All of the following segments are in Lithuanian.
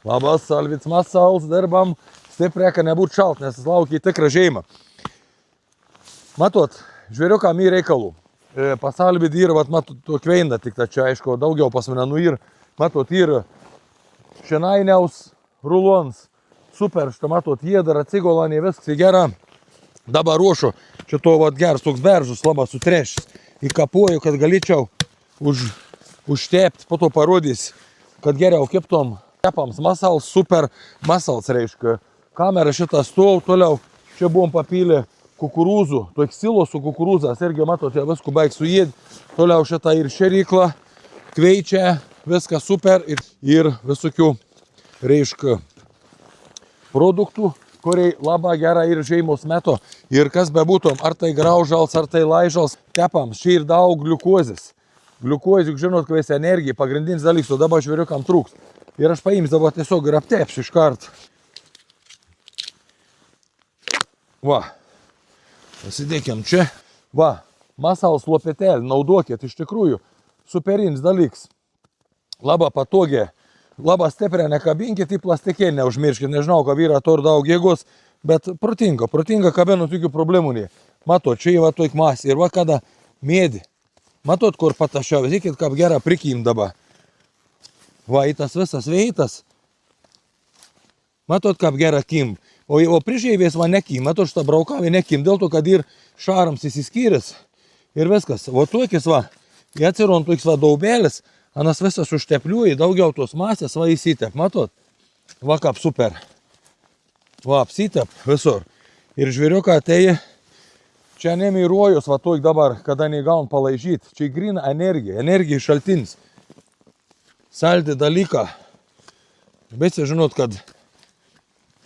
Labas, Alvits Masals, dirbam stipriai, kad nebūtų šalt, nes jis laukia į tikrą žeimą. Matot, žvėriukam į reikalų. Pas Alvidį yra, matot, kveina, tik čia, aišku, daugiau pas mane nuir. Matot, yra šienainiaus rulons. Super, šitą matot, jie dar atsigola, ne viskas į gerą. Dabar ruošu, čia to geras toks beržus, labai sutrešęs. Įkapuoju, kad galėčiau užtepti, po to parodys, kad geriau keptom. Tepams Masals, super Masals reiškia. Kamera šitą stovau, toliau čia buvom papylę kukurūzų, to eksilo su kukurūzas, irgi matote, viskų baig sujėd. Toliau šitą ir šeryklą, kveičia, viskas super ir visokių, reiškia, produktų, kuriai labai gera ir žeimos metu. Ir kas bebūtum, ar tai graužals, ar tai laižals, tepams, čia ir daug gliukozės. Gliukozė, juk žinot, kvies energija, pagrindinis dalykas, o dabar žvėriukam trūks. Ir aš paimsiu tiesiog ir aptepsiu iš karto. Va, pasidėkim čia. Va, Masals lopetelį naudokit, iš tikrųjų, superinis dalyks. Labai patogiai, labai stipriai nekabinkit į plastikėlį, neužmirškit, nežinau, kad vyra to ir daug jėgos, bet protinga kabinu, tokių problemų ne. Matot, čia yra toik masė ir va kada mėdi. Matot, kur patašiau, žiūrėkit, kaip gerą prikim dabar. Va, į tas visas veitas. Matot, kaip gerą kim. O prižeivės va nekim, matot, šitą braukavį nekim, dėl to, kad ir šarams įsiskyrės. Ir viskas. O tuokis va, jie atsiron toks va daubėlis, anas visas užtepliuoja, daugiau tos masės, va įsitep, matot. Va, kaip super. Va, apsitep visur. Ir žvėriuką atėjo, čia nemyruojus, va tuok dabar, kada negaun palaižyti. Čia grina energija, energijai šaltinis. Saldi dalyką. Bet žinot, kad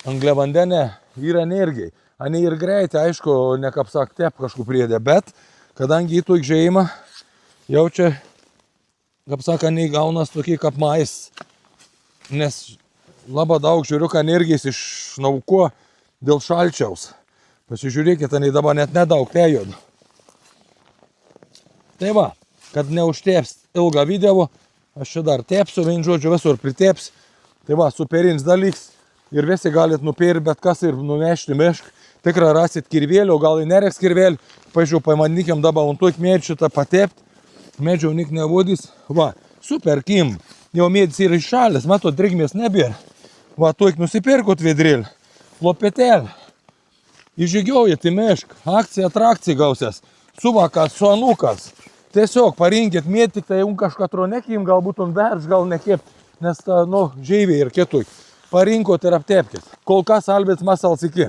angliavandenė yra energijai. Ane ir greitai, aišku, ne kaip sak tep kažkur priedė, bet kadangi į tuik žeimą, jau čia, kaip sak, ane gaunas tokie kaip mais. Nes labai daug žiūriuką energijos išnauko dėl šalčiaus. Pasižiūrėkit, ane dabar net nedaug tejod. Tai va, kad neužteps ilgą video, aš čia dar tepsiu, vien žodžiu visur priteps. Tai va, superinis dalyks. Ir visi galit nupirkti bet kas ir nunešti mišką. Tikrai rasit kirvėlį, o gal ir nereks kirvėlį. Pažiūrėjau, pamanykėm dabar ant tuik medžių šitą patepti. Medžiau nik nevodys. Va, super kim. Jau medis yra iššalęs, matot, drėgmės nebėra. Va, tuik nusipirkot vedrėlį. Lopetelį. Įžygiaujat į mišką. Akcija, atrakcija gausias. Suvakas, suanukas. Tiesiog parinkit mėti, tai kažką nekim, galbūt verš, gal nekip, nes ta, žeivė ir kitui. Parinkot ir aptepkit. Kol kas Alvits Masals iki.